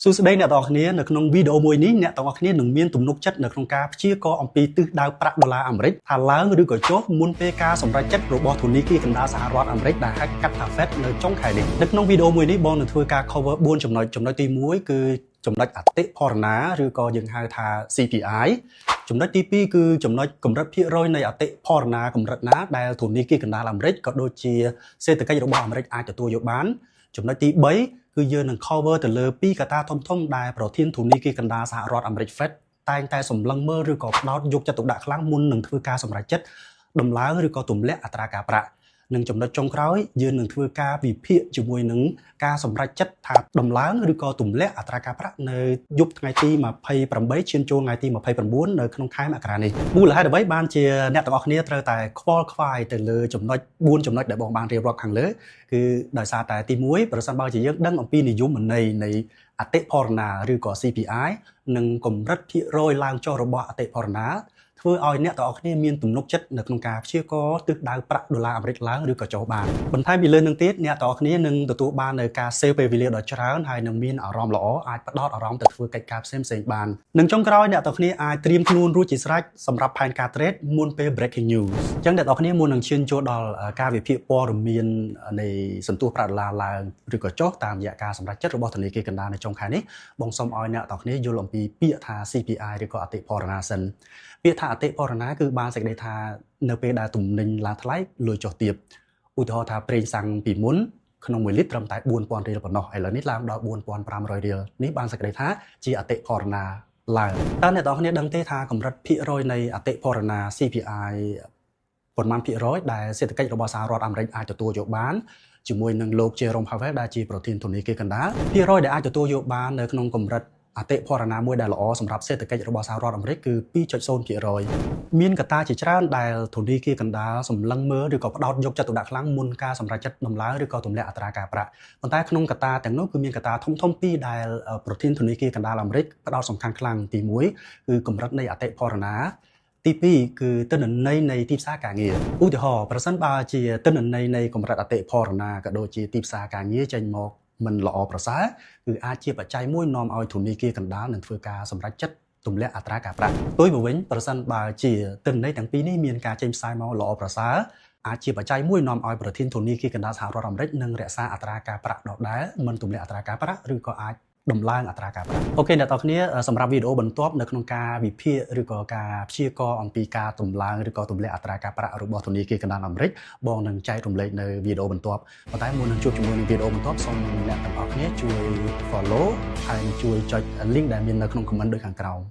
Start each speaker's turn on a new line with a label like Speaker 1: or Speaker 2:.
Speaker 1: សួស្តីអ្នកទាំងអស់គ្នានៅក្នុងវីដេអូមួយនេះអ្នកទាំងអស់គ្នានឹងមានទំនុកចិត្តនៅក្នុងការព្យាករណ៍អំពីទិសដៅប្រាក់ដុល្លារអាមេរិកថាឡើងឬក៏ចុះមុនពេលការសម្រេចចិត្តរបស់ធនាគារកណ្ដាលសហរដ្ឋអាមេរិកដែលហៅកាត់ថា Fed នៅចុងខែនេះនៅក្នុងវីដេអូមួយនេះបងនឹងធ្វើការ cover 4ចំណុចទី1គឺចំណុចអតិផរណាឬក៏យើងហៅថា CPI ចំណុចទី2គឺចំណុចកម្រិតភាគរយនៃអតិផរណាកម្រិតណាដែលធនាគារកណ្ដាលអាមេរិកក៏ដូចជាសេដ្ឋកិច្ចរបស់អាមេរិកអាចទទួលយកបានចំណុចទី3គឺយើងនឹង cover ទៅលើពីរកត្តាធំៗដែលប្រធានធនាគារកណ្ដាលសហរដ្ឋអាមេរិក Fed តែងតែសម្លឹងមើលឬក៏ផ្ដោតយកចិត្តទុកដាក់ខ្លាំងមុននឹងធ្វើការសម្រេចចិត្តដំឡើងឬក៏ទម្លាក់អត្រាការប្រាក់និងចំណុចចុងក្រោយយើងនឹងធ្វើការវិភាគជាមួយនឹងការសម្រេចចិត្តថាដំឡើងឬក៏ទម្លាក់អត្រាការប្រាក់នៅយប់ថ្ងៃទី28ឈានចូលថ្ងៃទី29នៅក្នុងខែមករានេះមូលហេតុអ្វីបានជាអ្នកទាំងអស់គ្នាត្រូវតែខ្វល់ខ្វាយទៅលើចំណុច4ចំណុចដែលបងបានរៀបរាប់ខាងលើគឺដោយសារតែទី1ប្រសិនបើជាយើងដឹងអំពីនិយមន័យនៃអតិផរណាឬក៏ CPI និងកម្រិតភាគរយឡើងចុះរបស់អតិផរណាធ្វើឲ្យអ្នកទាំងអស់គ្នាមានទំនុកចិត្តនៅក្នុងការព្យាករណ៍ទិសដៅប្រាក់ដុល្លារអាមេរិកឡើងឬក៏ចុះបានបន្ថែមពីលើនឹងទៀតអ្នកទាំងអស់គ្នានឹងទទួលបាននៅការ save ពេលវេលាដ៏ច្រើនហើយនឹងមានអារម្មណ៍ល្អអាចផ្ដោតអារម្មណ៍ទៅធ្វើកិច្ចការផ្សេងៗបាននិងចុងក្រោយអ្នកទាំងអស់គ្នាអាចត្រៀមខ្លួនរួចជាស្រេចសម្រាប់ផែនការ trade មុនពេល breaking news អញ្ចឹងអ្នកទាំងអស់គ្នាមុននឹងឈានចូលដល់ការវិភាគព័ត៌មាននៃសន្ទុះប្រាក់ដុល្លារឡើងឬក៏ចុះតាមរយៈការសម្រេចចិត្តរបស់ធនាគារកណ្ដាលនៅចុងខែនេះបងសូមឲ្យអ្នកទាំងអស់គ្នាយល់អំពីពាក្យថា CPI ឬក៏អតិផរណាសិនពាក្យថាអតិផរណាគឺបានសេចក្តីថានៅពេលដែលទំនិញឡើងថ្លៃលុយចុះទាបឧទាហរណ៍ថាប្រេងសាំងពីមុនក្នុង1លីត្រត្រឹមតែ 4,000 រៀលប៉ុណ្ណោះឥឡូវនេះឡើងដល់ 4,500 រៀលនេះបានសេចក្តីថាជាអតិផរណាឡើងតើអ្នកទាំងអស់គ្នាដឹងទេថាកម្រិតភាគរយនៃអតិផរណា CPI ប៉ុន្មានភាគរយដែលសេដ្ឋកិច្ចរបស់សហរដ្ឋអាមេរិកអាចទទួលយកបានជាមួយនឹងលោក Jerome Powell ដែលជាប្រធានធនាគារកណ្ដាលភាគរយដែលអាចទទួលយកបាននៅក្នុងកម្រិតអតិផរណាមួយដែលល្អសម្រាប់សេដ្ឋកិច្ចរបស់សហរដ្ឋអាមេរិកគឺ 2.0% មានកត្តាជាច្រើនដែលធនាគារកណ្ដាលសម្លឹងមើលឬក៏ផ្ដោតយកចិត្តទុកដាក់ខ្លាំងមុនការសម្រេចចិត្តដំឡើងឬក៏ទម្លាក់អត្រាការប្រាក់ប៉ុន្តែក្នុងកត្តាទាំងនោះគឺមានកត្តាធំៗពីរដែលប្រធានធនាគារកណ្ដាលអាមេរិកផ្ដោតសំខាន់ខ្លាំងទី1គឺកម្រិតនៃអតិផរណាទី2គឺទិន្នន័យនៃទីផ្សារការងារឧទាហរណ៍ប្រសិនបើជាទិន្នន័យនៃកម្រិតអតិផរណាក៏ដូចជាទីផ្សារការងារចេញមកមិនល្អប្រសើរគឺអាចជាបច្ច័យមួយនាំឲ្យធនាគារកណ្ដាលនឹងធ្វើការសម្រេចចិត្តទម្លាក់អត្រាការប្រាក់ផ្ទុយមកវិញប្រសិនបើជាទិន្នន័យទាំងពីរនេះមានការចេញផ្សាយមកល្អប្រសើរអាចជាបច្ច័យមួយនាំឲ្យប្រធានធនាគារកណ្ដាលសហរដ្ឋអាមេរិកនឹងរក្សាអត្រាការប្រាក់ដដែលមិនទម្លាក់អត្រាការប្រាក់ឬក៏អាចដំឡើងអត្រាការប្រាក់អូខេអ្នកទាំងគ្នាសម្រាប់វីដេអូបន្ទាប់នៅក្នុងការវិភាគឬក៏ការព្យាករណ៍អំពីការដំឡើងឬក៏ទម្លាក់អត្រាការប្រាក់របស់ធនាគារកណ្ដាលអាមេរិកបងនឹងចែករំលែកនៅវីដេអូបន្ទាប់ប៉ុន្តែមុននឹងជួបជាមួយនឹងវីដេអូបន្ទាប់សូមអ្នកទាំងអស់គ្នាជួយ follow ហើយជួយចុច link ដែលមាននៅក្នុង comment ដូចខាងក្រោម